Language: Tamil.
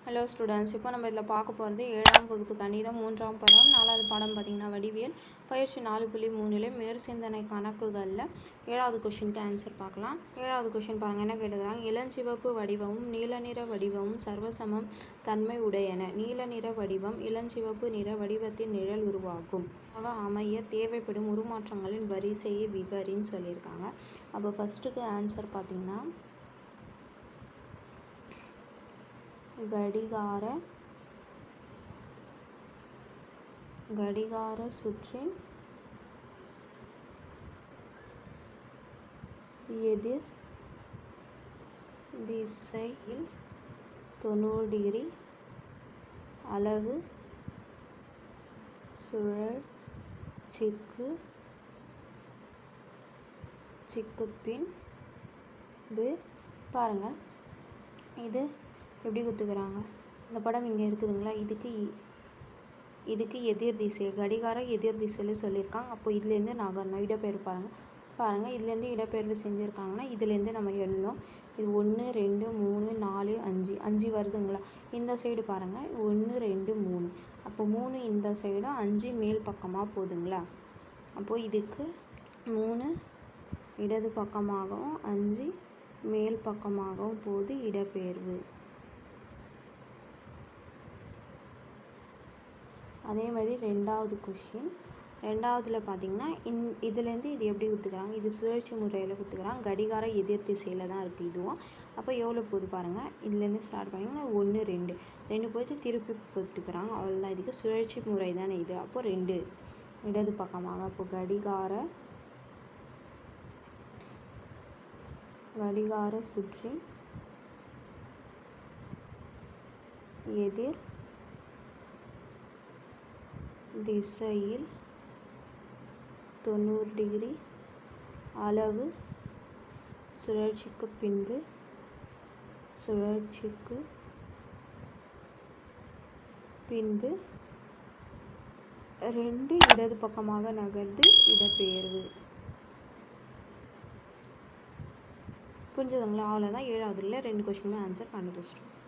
ஹலோ ஸ்டூடெண்ட்ஸ், இப்போ நம்ம இதில் பார்க்க போகிறது 7ஆம் வகுப்பு கணிதம் 3ஆம் பாடம் 4வது பாடம் பார்த்திங்கன்னா வடிவியல் பயிற்சி 4.3 மேற்சிந்தனை கணக்குகளில் 7வது கொஷினுக்கு ஆன்சர் பார்க்கலாம். 7வது கொஷின் பாருங்கள், என்ன கேட்டுக்கிறாங்க. இளஞ்சிவப்பு வடிவமும் நீல நிற வடிவமும் சர்வசமம் தன்மை உடையன. நீல நிற வடிவம் இளஞ்சிவப்பு நிற வடிவத்தின் நிழல் உருவாகும் அமைய தேவைப்படும் உருமாற்றங்களின் வரிசையை விவரின்னு சொல்லியிருக்காங்க. அப்போ ஃபஸ்ட்டுக்கு ஆன்சர் பார்த்திங்கன்னா கடிகார சுற்றின் எதிர் திசையில் 90 டிகிரி அளவு சுழற்சிக்கு பின்பு பாருங்கள், இது எப்படி கொடுத்துக்கிறாங்க. இந்த படம் இங்கே இருக்குதுங்களா, இதுக்கு எதிர் திசை கடிகார எதிர் திசையில் சொல்லியிருக்காங்க. அப்போ இதுலேருந்து நகரணும், இடப்பெயர்வு பாருங்கள் இதுலேருந்து இடப்பெயர்வு செஞ்சுருக்காங்கன்னா இதுலேருந்து நம்ம எண்ணணும். இது 1 2 3 4 5 வருதுங்களா. இந்த சைடு பாருங்கள் 1 2 3, அப்போ 3 இந்த சைடும் 5 மேல் பக்கமாக போகுதுங்களா. அப்போது இதுக்கு 3 இடது பக்கமாகவும் 5 மேல் பக்கமாகவும் போகுது இடப்பெயர்வு. அதே மாதிரி ரெண்டாவது கொஷின், ரெண்டாவதுல பார்த்திங்கன்னா இதுலேருந்து இது எப்படி கொடுத்துக்கிறாங்க. இது சுழற்சி முறையில் கொடுத்துக்கிறாங்க. கடிகார எதிர் திசையில் தான் இருக்குது இதுவும். அப்போ எவ்வளோ போகுது பாருங்கள். இதுலேருந்து ஸ்டார்ட் பண்ணிங்கன்னா 1 2 போயிட்டு திருப்பி போட்டுக்கிறாங்க. அவ்வளோதான், இதுக்கு சுழற்சி முறை தானே இது. அப்போ 2 இடது பக்கமாக. அப்போ கடிகார சுற்றி எதிர் திசையில் 90 டிகிரி அளவு சுழற்சிக்கு பின்பு 2 இடது பக்கமாக நகர்ந்து இடப்பெயர்வு. புரிஞ்சதுங்களா. அவ்வளோதான். 7ஆவதுல 2 கொஸ்டினுமே ஆன்சர் கண்டுபிடிச்சிட்டோம்.